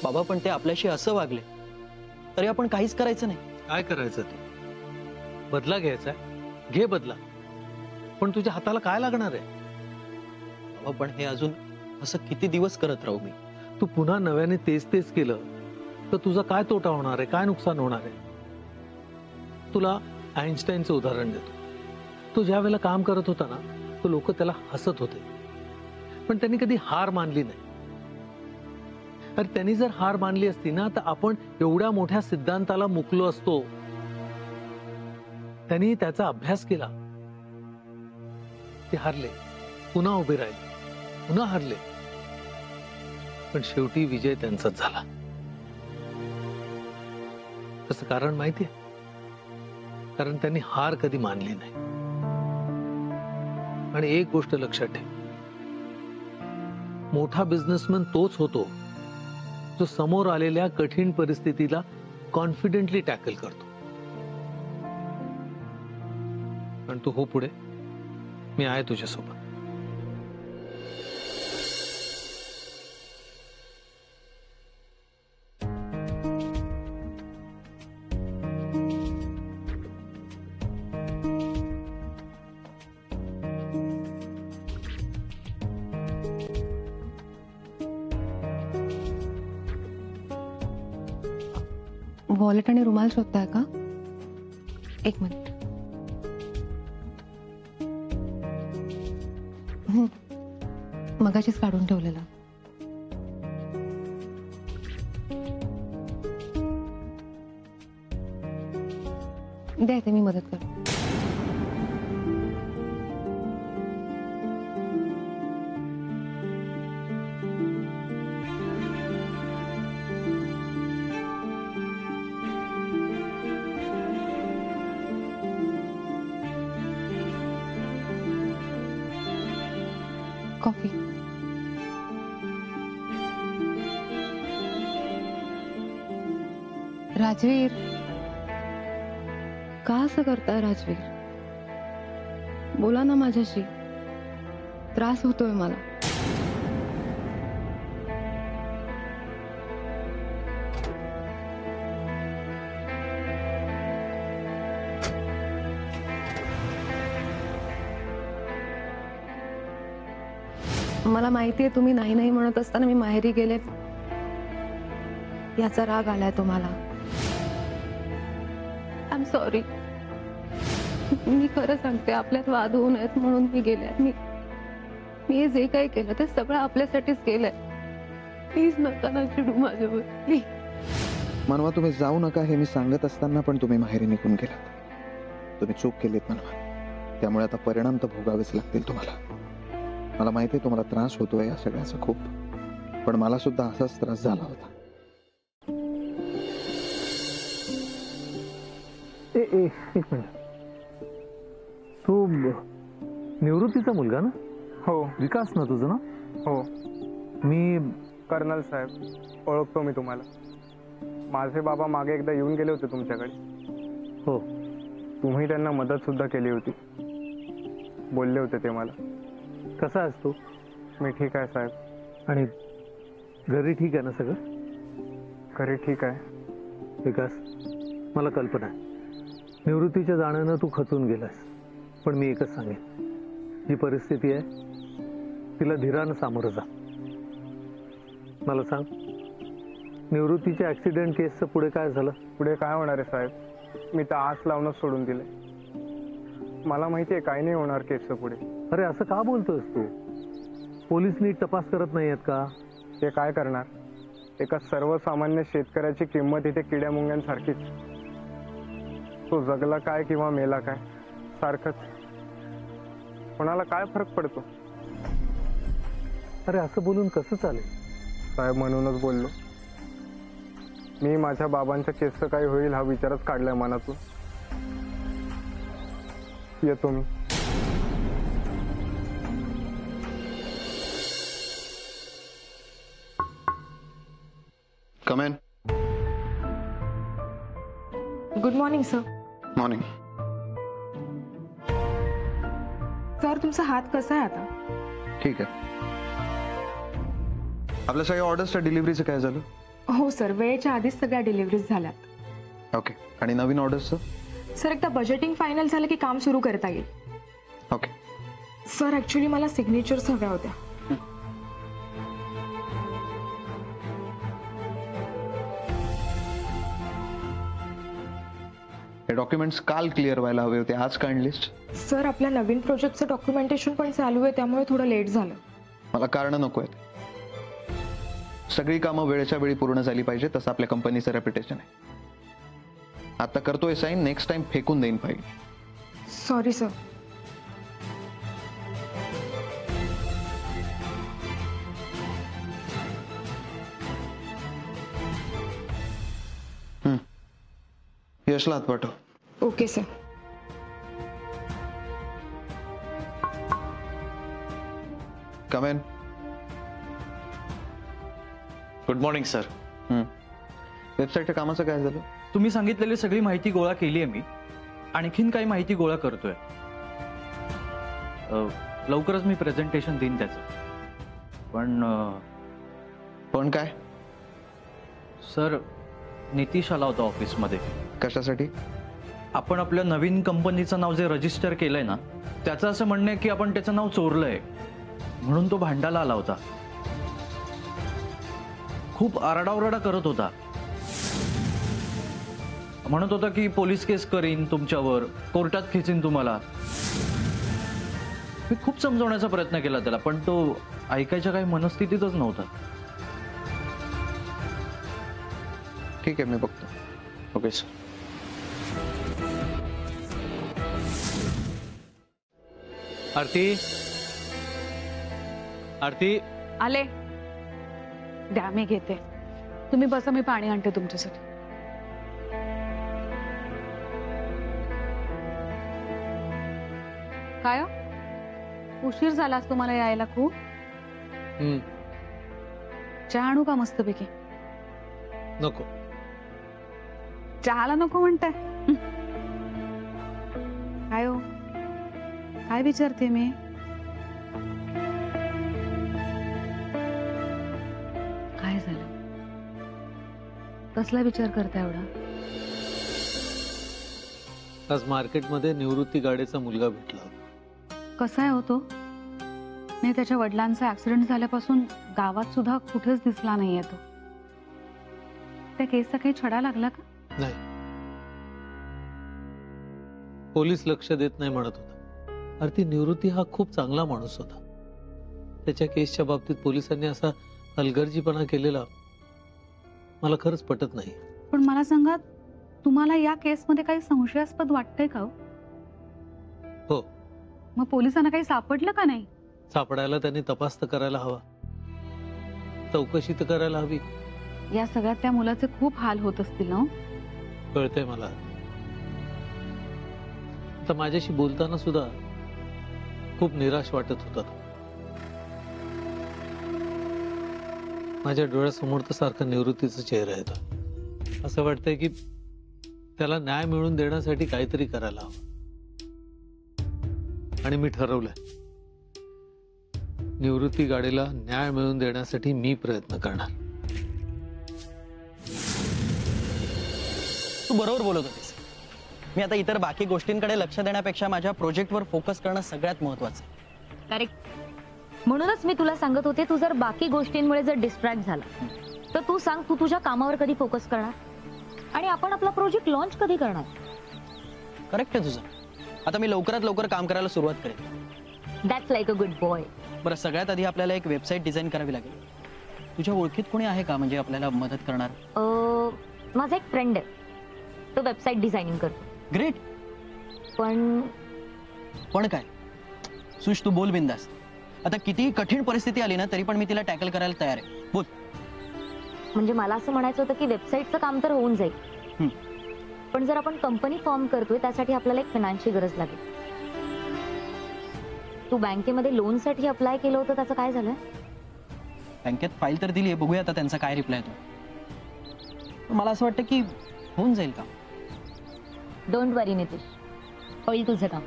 बाबा पण ते आपल्याशी असं वागले तरी आपण काहीच करायचं नाही. काय करायचं ते? बदला घ्यायचा घे बदला, पण तुझ्या हाताला काय लागणार आहे? बाबा पण हे अजून असं किती दिवस करत राहू मी? तू पुन्हा नव्याने तेच तेच केलं तर तुझा काय तोटा होणार आहे, काय नुकसान होणार आहे? तुला आईन्स्टाईनचं उदाहरण देतो. तो ज्या वेळेला काम करत होता ना, तो लोक त्याला हसत होते, पण त्यांनी कधी हार मानली नाही. अरे त्यांनी जर हार मानली असती ना तर आपण एवढ्या मोठ्या सिद्धांताला मुकलो असतो. त्यांनी त्याचा अभ्यास केला, ते हारले, पुन्हा उभे राहिले, पुन्हा हारले, पण शेवटी विजय त्यांचाच झाला. त्याचं कारण माहितीये? कारण त्यांनी हार कधी मानली नाही. आणि एक गोष्ट लक्षात ठेव, मोठा बिझनेसमॅन तोच होतो जो समोर आलेल्या कठीण परिस्थितीला कॉन्फिडेंटली टॅकल करतो. पण तू हो पुढे, मी आहे तुझ्यासोबत. वॉलेट आणि रुमाल शोधताय का? एक मिनिट. मगाशीच काढून ठेवलेला. द्या ते, मी मदत करते. कॉफी. राजवीर, का असं करताय राजवीर? बोला ना माझ्याशी, त्रास होतोय मला. मला माहितीये तुम्ही नाही नाही म्हणत असताना मी माहेरी गेले, याचा राग आलाय तुम्हाला. I am sorry. मी खरं सांगते, आपल्यात वाद होऊ नयेत म्हणून मी गेले. मी जे काही केलं ते सगळं आपल्यासाठीच केलंय. प्लीज नका ना चिडू माझ्यावर, प्लीज. मनवा, तुम्ही जाऊ नका हे मी सांगत असताना पण तुम्ही माहेरी निघून गेलात. तुम्ही चूक केलीत मनवा, त्यामुळे आता परिणाम तर भोगावेच लागतील तुम्हाला. मला माहिती आहे तुम्हाला त्रास होतोय या सगळ्याचा खूप, पण मला सुद्धा असाच त्रास झाला होता. एक मिनिट, तू निवृत्तीचा मुलगा ना? हो. विकास ना तुझं ना? हो. मी कर्नल साहेब, ओळखतो मी तुम्हाला. माझे बाबा मागे एकदा येऊन गेले होते तुमच्याकडे. हो. तुम्ही त्यांना मदत सुद्धा केली होती, बोलले होते ते मला. कसा आहेस तू? मी ठीक आहे साहेब. आणि घरी ठीक आहे ना सगळं? घरी ठीक आहे. विकास, मला कल्पना आहे निवृत्तीच्या जाण्यानं तू खचून गेलास, पण मी एकच सांगेन, जी परिस्थिती आहे तिला धीरानं सामोरं जा. मला सांग, निवृत्तीच्या ऍक्सिडेंट केसचं पुढे काय झालं? पुढे काय होणार आहे साहेब? मी तर आस लावूनच सोडून दिले. मला माहिती आहे काही नाही होणार केसचं पुढे. अरे असं का बोलतोयस तू? पोलीस नीट तपास करत नाही आहेत का? ते काय करणार? एका सर्वसामान्य शेतकऱ्याची किंमत इथे किड्या मुंग्यांसारखीच. तो जगला काय किंवा मेला काय सारखंच. कोणाला काय फरक पडतो? अरे असं बोलून कसं चालेल साहेब? म्हणूनच बोललो. मी माझ्या बाबांच्या केसचं काय होईल हा विचारच काढलाय मनातून. येतो मी. Come in. Good morning sir. Morning. Sir, तुमचा हात कसा आहे आता? ठीक आहे. आपल्या सगळ्या ऑर्डर्सच्या डिलिव्हरीचं काय झालं? हो सर, वेळेच्या आधीच सगळ्या डिलिव्हरीज झाल्यात. ओके. आणि नवीन ऑर्डर्सचं? सर एकदा बजेटिंग फायनल झालं की काम सुरू करता येईल. ओके. सर ऍक्च्युली मला सिग्नेचर्स हव्या होत्या. हे डॉक्युमेंट्स काल क्लिअर व्हायला हवे होते, आज का आणलीस? सर आपल्या नवीन प्रोजेक्टचं डॉक्युमेंटेशन पण चालू आहे, त्यामुळे थोडं लेट झालं. मला कारण नको आहेत. सगळी कामं वेळेच्या वेळी पूर्ण झाली पाहिजे, तसं आपल्या कंपनीचं रेप्युटेशन आहे. आता करतोय साईन, नेक्स्ट टाइम फेकून देईन फाईल. Sorry sir. यशला हात पाठव. Okay sir. Come in. Good morning sir. वेबसाईटच्या कामाचं काय झालं? तुम्ही सांगितलेली सगळी माहिती गोळा केली आहे मी. आणखीन काही माहिती गोळा करतोय. लवकरच मी प्रेझेंटेशन देईन त्याचं. पण काय? सर, नितीश आला होता ऑफिसमध्ये. कशासाठी? आपण आपल्या नवीन कंपनीचं नाव जे रजिस्टर केलंय ना, त्याचं असं म्हणणं आहे की आपण त्याचं नाव चोरलंय, म्हणून तो भांडायला आला होता. खूप आरडाओरडा करत होता. म्हणत होता की पोलीस केस करीन तुमच्यावर, कोर्टात खेचीन तुम्हाला. मी खूप समजवण्याचा प्रयत्न केला त्याला, पण तो ऐकायच्या काही मनस्थितीतच नव्हता. ठीक आहे, मी बघतो. Okay sir. आरती, आरती. आले. द्या मी घेते. तुम्ही बसा, मी पाणी आणते तुमच्यासाठी. काय हो? उशीर झालास तुम्हाला यायला खूप. चहा आणू का मस्तपैकी? नको. चहाला नको म्हणताय? काय हो, काय विचारते मी? काय झालं? कसला विचार करता एवढा? आज मार्केटमध्ये निवृत्ती गाडेचा मुलगा भेटला. कसा आहे हो तो? नाही, त्याच्या वडिलांचा ऍक्सिडेंट झाल्यापासून गावात सुद्धा कुठेच दिसला नाहीये तो. त्या केसचा काही छडा लागला का? नाही, पोलीस लक्ष देत नाही म्हणत होता. आरती, निवृत्ती हा खूप चांगला माणूस होता. त्याच्या केसच्या बाबतीत पोलिसांनी असा हलगर्जीपणा केलेला मला खरंच पटत नाही. पण मला सांगा, तुम्हाला या केसमध्ये काही संशयास्पद वाटतंय का? हो. मग पोलिसांना काही सापडलं का नाही? सापडायला त्यांनी तपास तर करायला हवा, चौकशी तर करायला हवी. या सगळ्यात त्या मुलाचे खूप हाल होत असतील ना? कळतंय मला. आता माझ्याशी बोलताना सुद्धा खूप निराश वाटत होता. माझ्या डोळ्यासमोर तर सारखा निवृत्तीचा चेहरा येतो. असं वाटतंय की त्याला न्याय मिळवून देण्यासाठी काहीतरी करायला हवं. आणि मी ठरवलंय, निवृत्ती गाडीला न्याय मिळवून देण्यासाठी मी प्रयत्न करणार. तू बरोबर बोलत होतीस. मी आता इतर बाकी गोष्टींकडे लक्ष देण्यापेक्षा माझ्या प्रोजेक्टवर फोकस करणं सगळ्यात महत्वाचं आहे. करेक्ट. म्हणूनच मी तुला सांगत होते, तू जर बाकी गोष्टींमुळे जर डिस्ट्रॅक्ट झाला तर तू सांग, तू तुझ्या कामावर कधी फोकस करणार आणि आपण आपला प्रोजेक्ट लॉन्च कधी करणार? करेक्ट आहे तुझं. आता मी लवकरात लवकर काम करायला सुरुवात करेन. That's like a good boy. बरं, सगळ्यात आधी आपल्याला एक वेबसाईट डिझाईन करावी लागेल. तुझ्या ओळखीत कोणी आहे का म्हणजे आपल्याला मदत करणार? माझा एक फ्रेंड आहे, तो वेबसाईट डिझायनिंग करतो. ग्रेट. पण काय सुश, तू बोल बिंदास. आता किती कठीण परिस्थिती आली ना तरी पण मी तिला टॅकल करायला तयार आहे. बोल. म्हणजे मला असं म्हणायचं होतं की वेबसाईटचं काम तर होऊन जाईल, पण जर आपण कंपनी फॉर्म करतोय त्यासाठी आपल्याला एक फायनान्सची गरज लागेल. तू बँकेमध्ये लोनसाठी अप्लाय केलं होतं, त्याचं काय झालं? बँकेत फाईल तर दिली आहे, बघूया आता त्यांचा काय रिप्लाय येतो. मला असं वाटतं की होऊन जाईल का. डोंट वरी नितीश, होईल तुझं काम.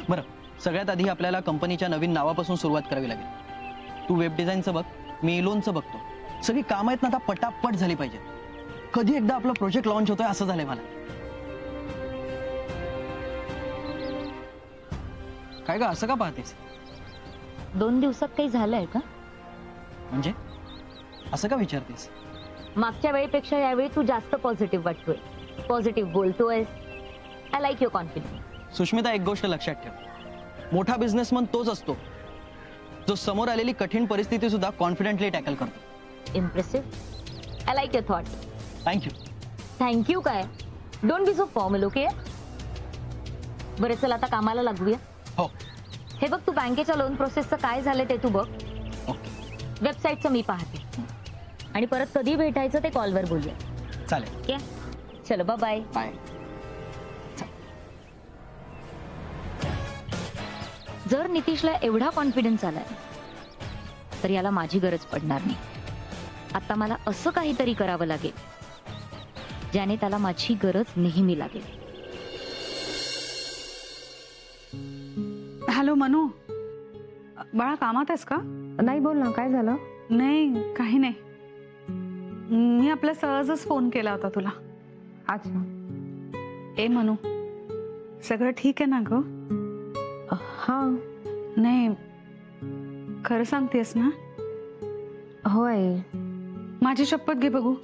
बरं, सगळ्यात आधी आपल्याला कंपनीच्या नवीन नावापासून सुरुवात करावी लागेल. तू वेब डिझाईनचं बघ, मी लोनचं बघतो. सगळी कामं आहेत ना आता पटापट झाली पाहिजे. कधी एकदा आपला प्रोजेक्ट लॉन्च होतोय असं झालंय मला. काय का असं का पाहतेस? 2 दिवसात काही झालंय का? म्हणजे असं का विचारतेस? मागच्या वेळेपेक्षा यावेळी तू जास्त पॉझिटिव्ह वाटतोय, पॉझिटिव्ह बोलतोय. I like your confidence. Sushmita, एक गोष्ट लक्षात ठेव, मोठा बिझनेसमन तोच असतो जो समोर आलेली कठीण परिस्थिती सुद्धा कॉन्फिडेंटली टॅकल करतो. Impressive. I like your thought. Thank you. Thank you काय? Don't be so formal, okay? बरं चल आता कामाला लागूया. हो. हे बघ, तू बँकेच्या लोन प्रोसेसचं काय झालंय ते तू बघ. ओके. वेबसाईटचं मी पाहते आणि परत कधी भेटायचं ते कॉलवर बोलूया. चालेल. ओके, चलो बाय. बाय. जर नितीशला एवढा कॉन्फिडन्स आलाय तर याला माझी गरज पडणार नाही. आता मला असं काहीतरी करावं लागेल ज्याने त्याला माझी गरज नेहमी लागेल. हॅलो मनू, बाळा कामात आहेस का? नाही, बोल ना, काय झालं? नाही, काही नाही. मी आपल्या सहजच फोन केला होता तुला. अच्छा. ए मनू, सगळं ठीक आहे ना ग? हा. नाही, खरं सांगतेस ना? होय. माझी शपथ घे बघू.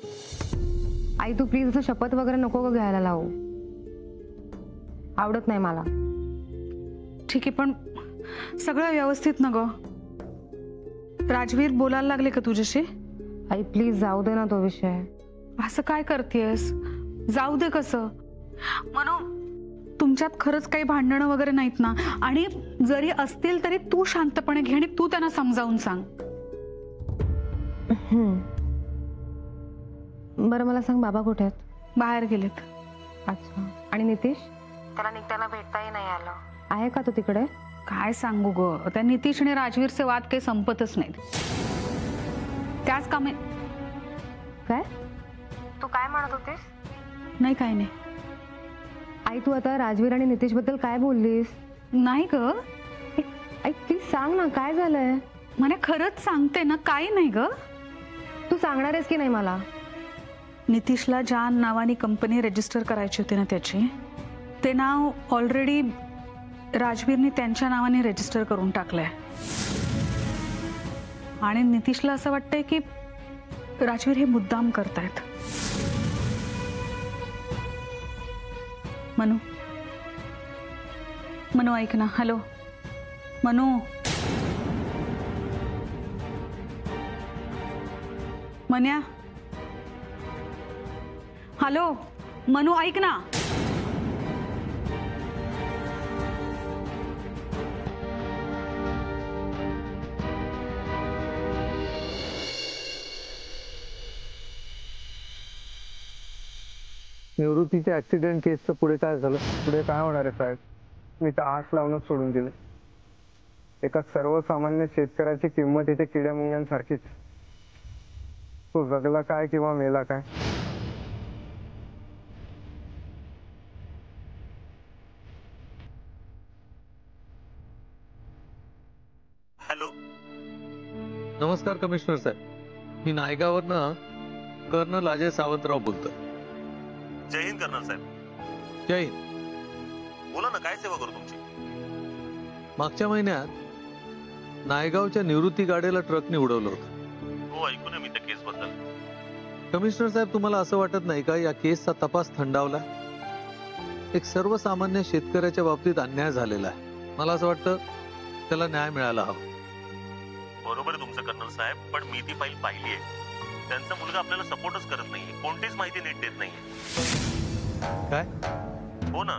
आई तू प्लीज असं शपथ वगैरे नको ग घ्यायला लावू. आवडत नाही मला. ठीक आहे, पण सगळं व्यवस्थित ना ग? राजवीर बोलायला लागले का तुझ्याशी? आई प्लीज जाऊ दे ना तो विषय. असं काय करतेस? जाऊ दे कसं? म्हणू तुमच्यात खरंच काही भांडणं वगैरे नाहीत ना? आणि जरी असतील तरी तू शांतपणे घे आणि तू त्यांना समजावून सांग. बरं मला सांग, बाबा कुठे आहेत? बाहेर गेलेत. अच्छा. आणि नितीश? त्याला निघताना भेटताही नाही आलं. आहे का तो तिकडे? काय सांगू ग, त्या नितीश आणि राजवीरचे वाद काही संपतच नाहीत. त्याच कामे. काय? तू काय म्हणत होतीस? नाही, काही नाही. आई तू आता राजवीर आणि नितीश बद्दल काय बोललीस? नाही ग. आई प्लीज सांग ना, काय झालंय? मला खरंच सांगते ना, काही नाही ग. तू सांगणार आहेस की नाही मला? नितीशला ज्या नावाने कंपनी रजिस्टर करायची होती ना त्याची, ते नाव ऑलरेडी राजवीरने त्यांच्या नावाने रजिस्टर करून टाकलंय. आणि नितीशला असं वाटतंय की राजवीर हे मुद्दाम करतायत. मनू, मनू ऐक ना. हॅलो मनू. मन्या. हॅलो मनू, ऐक ना. निवृत्तीच्या ऍक्सिडेंट केसचं पुढे काय झालं? पुढे काय होणार आहे साहेब? मी तर आस लावूनच सोडून दिले. एका सर्वसामान्य शेतकऱ्याची किंमत इथे किड्या मुंग्यांसारखीच. तो जगला काय किंवा मेला काय? हॅलो. नमस्कार कमिशनर साहेब, मी नायगावरनं कर्नल अजय सावंतराव बोलतोय. जय हिंद कर्नल साहेब. जय हिंद. बोला ना, काय सेवा करू तुमची? मागच्या महिन्यात नायगावच्या निवृत्ती गाडीला ट्रकने उडवलं होतं. हो, ऐकून मी त्या केस बद्दल. कमिशनर साहेब, तुम्हाला असं वाटत नाही का या केसचा तपास थंडावला? एक सर्वसामान्य शेतकऱ्याच्या बाबतीत अन्याय झालेला आहे. मला असं वाटतं त्याला न्याय मिळाला हवा. बरोबर आहे तुमचं कर्नल साहेब, पण मी ती फाईल पाहिली आहे. त्यांचा मुलगा आपल्याला सपोर्टच करत नाहीये, कोणतीच माहिती नीट देत नाहीये. काय? हो ना,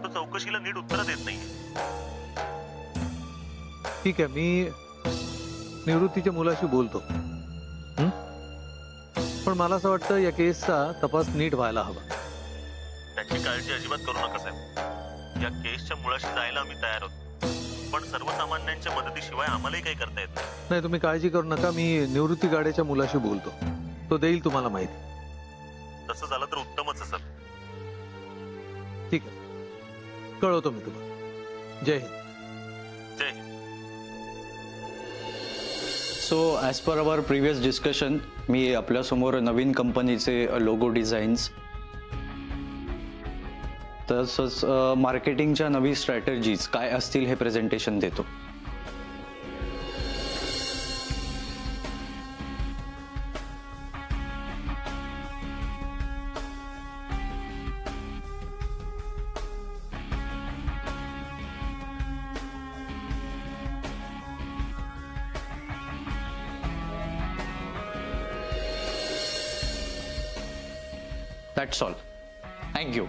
तो चौकशीला नीट उत्तर देत नाहीये. ठीक आहे, मी निवृत्तीच्या मुलाशी बोलतो. पण मला असं वाटतं या केसचा तपास नीट व्हायला हवा. त्याची काळजी अजिबात करू नका साहेब. या केसच्या मुळाशी जायला आम्ही तयार आहोत, पण सर्वसामान्यांच्या मदतीशिवाय आम्हालाही काही करता येत नाही. तुम्ही काळजी करू नका, मी निवृत्ती गाड्याच्या मुलाशी बोलतो. तो देईल तुम्हाला माहिती. तसं झालं तर उत्तमच आहे सर. ठीक आहे, कळवतो मी तुम्हाला. जय हिंद. जय हिंद. So as per our previous discussion, मी आपल्यासमोर नवीन कंपनीचे लोगो डिझाईन्स तसंच मार्केटिंगच्या नवी स्ट्रॅटेजीज काय असतील हे प्रेझेंटेशन देतो. That's all. थँक्यू.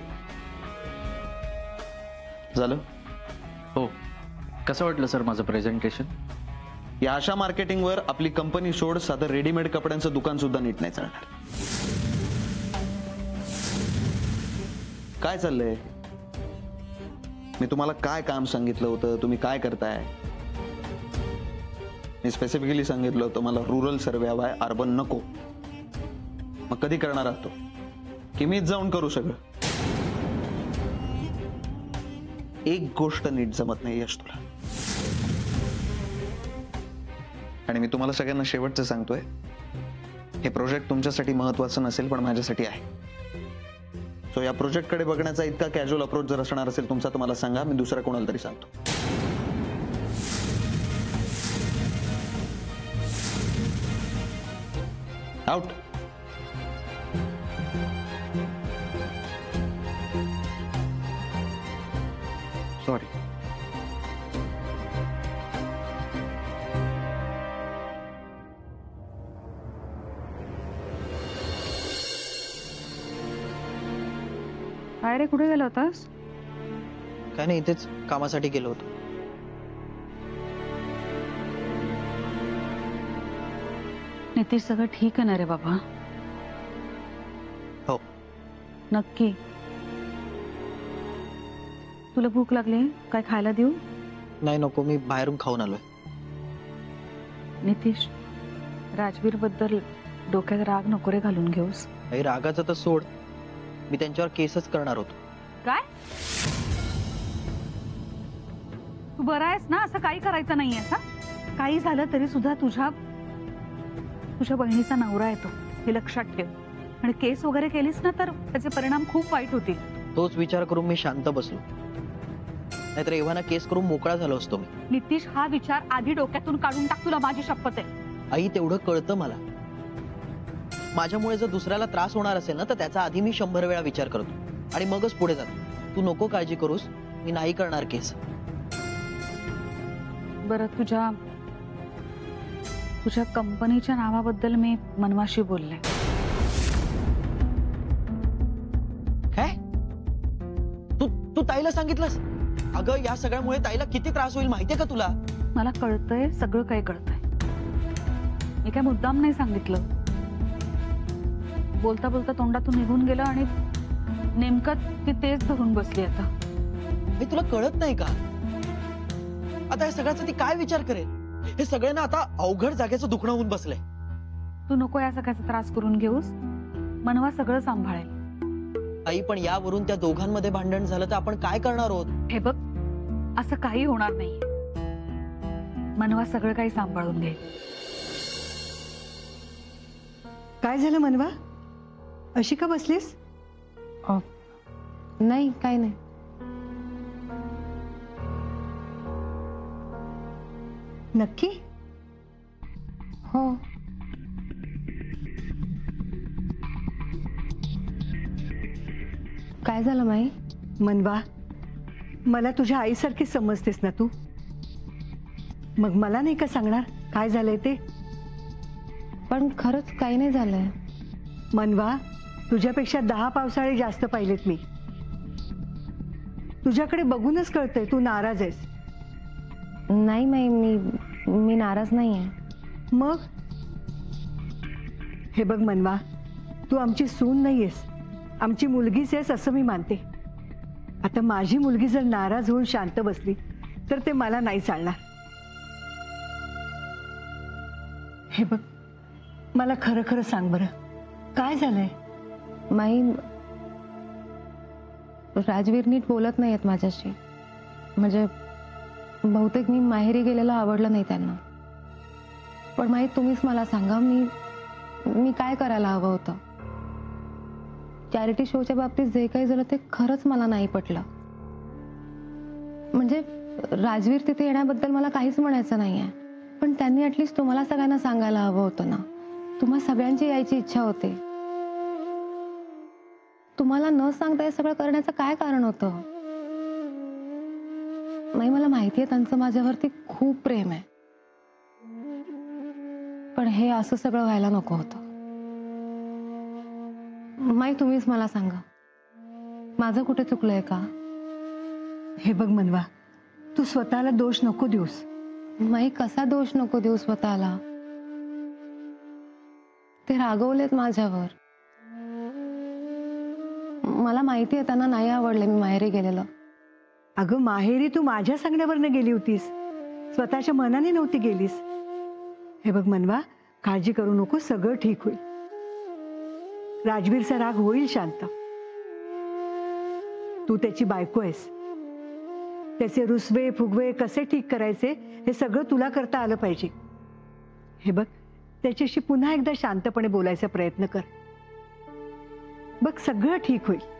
झालं? हो. कसं वाटलं सर माझं प्रेझेंटेशन? या अशा मार्केटिंगवर आपली कंपनी सोड साधं रेडीमेड कपड्यांचं दुकान सुद्धा नीट नाही चालणार. काय चाललंय? मी तुम्हाला काय काम सांगितलं होतं, तुम्ही काय करताय? मी स्पेसिफिकली सांगितलं होतं मला रुरल सर्वे हवाय, अर्बन नको. मग कधी करणार आहात तो? की मीच जाऊन करू सगळं? एक गोष्ट नीट जमत नाही यश तुला, आणि मी तुम्हाला सगळ्यांना शेवटचं सांगतोय, हे प्रोजेक्ट तुमच्यासाठी महत्वाचं नसेल पण माझ्यासाठी आहे. सो या प्रोजेक्ट कडे बघण्याचा इतका कॅज्युअल अप्रोच जर असणार असेल तुमचा तर मला सांगा, मी दुसऱ्या कोणाला तरी सांगतो. आउट. सॉरी. काय रे, कुठे गेला होतास? काय नाही, इथेच कामासाठी गेलो होतो. नितीश, सगळं ठीक आहे ना रे बाबा? हो. नक्की? तुला भूक लागली? काय खायला देऊ? नाही नको, मी बाहेरून खाऊन आलोय. नितीश, राजवीर बद्दल डोक्यात राग नको रे घालून घेऊस. रागाचं तर सोड, मी त्यांच्यावर केसच करणार होतो. काय? तू बरा आहेस ना? असं काही करायचं नाहीये. काही झालं तरी सुद्धा तुझ्या बहिणीचा नवरा येतो, हे लक्षात ठेव. आणि केस वगैरे केलीस ना तर त्याचे परिणाम खूप वाईट होतील. तोच विचार करून मी शांत बसलो, नाहीतर एव्हाना केस करून मोकळा झालो असतो मी. नितीश, हा विचार आधी डोक्यातून काढून टाक, तुला माझी शपथ आहे. आई, तेवढं कळतं मला. माझ्यामुळे जर दुसऱ्याला त्रास होणार असेल ना तर त्याचा आधी मी 100 वेळा विचार करतो आणि मगच पुढे जातो. तू नको काळजी करूस, मी नाही करणार केस. बरं, तुझ्या कंपनीच्या नावाबद्दल मी मनवाशी बोलले. काय? तू ताईला सांगितलंस? अगं, या सगळ्यामुळे ताईला किती त्रास होईल माहितीये का तुला? मला कळतंय, सगळं काही कळतंय. मी काय मुद्दाम नाही सांगितलं. बोलता बोलता तोंडातून निघून गेलं आणि नेमकं ती तेच धरून बसली. आता हे तुला कळत नाही का? आता या सगळ्याचा ती काय विचार करेल? हे सगळे ना आता अवघड जागेचं दुखणं होऊन बसलंय. तू नको या सगळ्याचा त्रास करून घेऊस. मनवा सगळं सांभाळेल. आई, पण यावरून त्या दोघांमध्ये भांडण झालं तर आपण काय करणार आहोत? हे बघ, असं काही होणार नाही. मनवा सगळं काही सांभाळून घे. काय झालं मनवा? अशी का बसलीस? नाही, काय नाही. नक्की? हो. काय झालं माई? मनवा, मला तुझ्या आईसारखी समजतेस ना तू? मग मला नाही का सांगणार काय झालंय ते? पण खरंच काही नाही झालंय. मनवा, तुझ्यापेक्षा 10 पावसाळे जास्त पाहिलेत मी. तुझ्याकडे बघूनच कळतंय तू नाराज आहेस. नाही माई, मी नाराज नाहीये. मग हे बघ मनवा, तू आमची सून नाहीयेस, आमची मुलगीच आहेस असं मी मानते. आता माझी मुलगी जर नाराज होऊन शांत बसली तर ते मला नाही चालणार. हे बघ, मला खरं खरं सांग बरं, काय झालंय? माई, राजवीर नीट बोलत नाहीयेत माझ्याशी. म्हणजे बहुतेक मी माहेरी गेलेला आवडलं नाही त्यांना. पण माई तुम्हीच मला सांगा, मी काय करायला हवं होतं? चॅरिटी शोच्या बाबतीत जे काही झालं ते खरंच मला नाही पटलं. म्हणजे राजवीर तिथे येण्याबद्दल मला काहीच म्हणायचं नाहीये, पण त्यांनी ऍटलिस्ट तुम्हाला सगळ्यांना सांगायला हवं होतं ना. तुम्हा सगळ्यांची यायची इच्छा होती. तुम्हाला न सांगता हे सगळं करण्याचं काय कारण होतं? नाही, मला माहितीये त्यांचं माझ्यावरती खूप प्रेम आहे, पण हे असं सगळं व्हायला नको होतं. माई तुम्हीच मला सांगा, माझं कुठे चुकलंय का? हे बघ मनवा, तू स्वतःला दोष नको देऊस. माई कसा दोष नको देऊ स्वतःला? ते रागवलेत माझ्यावर. मला माहिती आहे त्यांना नाही आवडले मी माहेरी गेलेलं. अगं माहेरी तू माझ्या सांगण्यावरनं गेली होतीस, स्वतःच्या मनाने नव्हती गेलीस. हे बघ मनवा, काळजी करू नको, सगळं ठीक होईल. राजवीरचा राग होईल शांत. तू त्याची बायको आहेस. त्याचे रुसवे फुगवे कसे ठीक करायचे हे सगळं तुला करता आलं पाहिजे. हे बघ, त्याच्याशी पुन्हा एकदा शांतपणे बोलायचा प्रयत्न कर. बघ, सगळं ठीक होईल.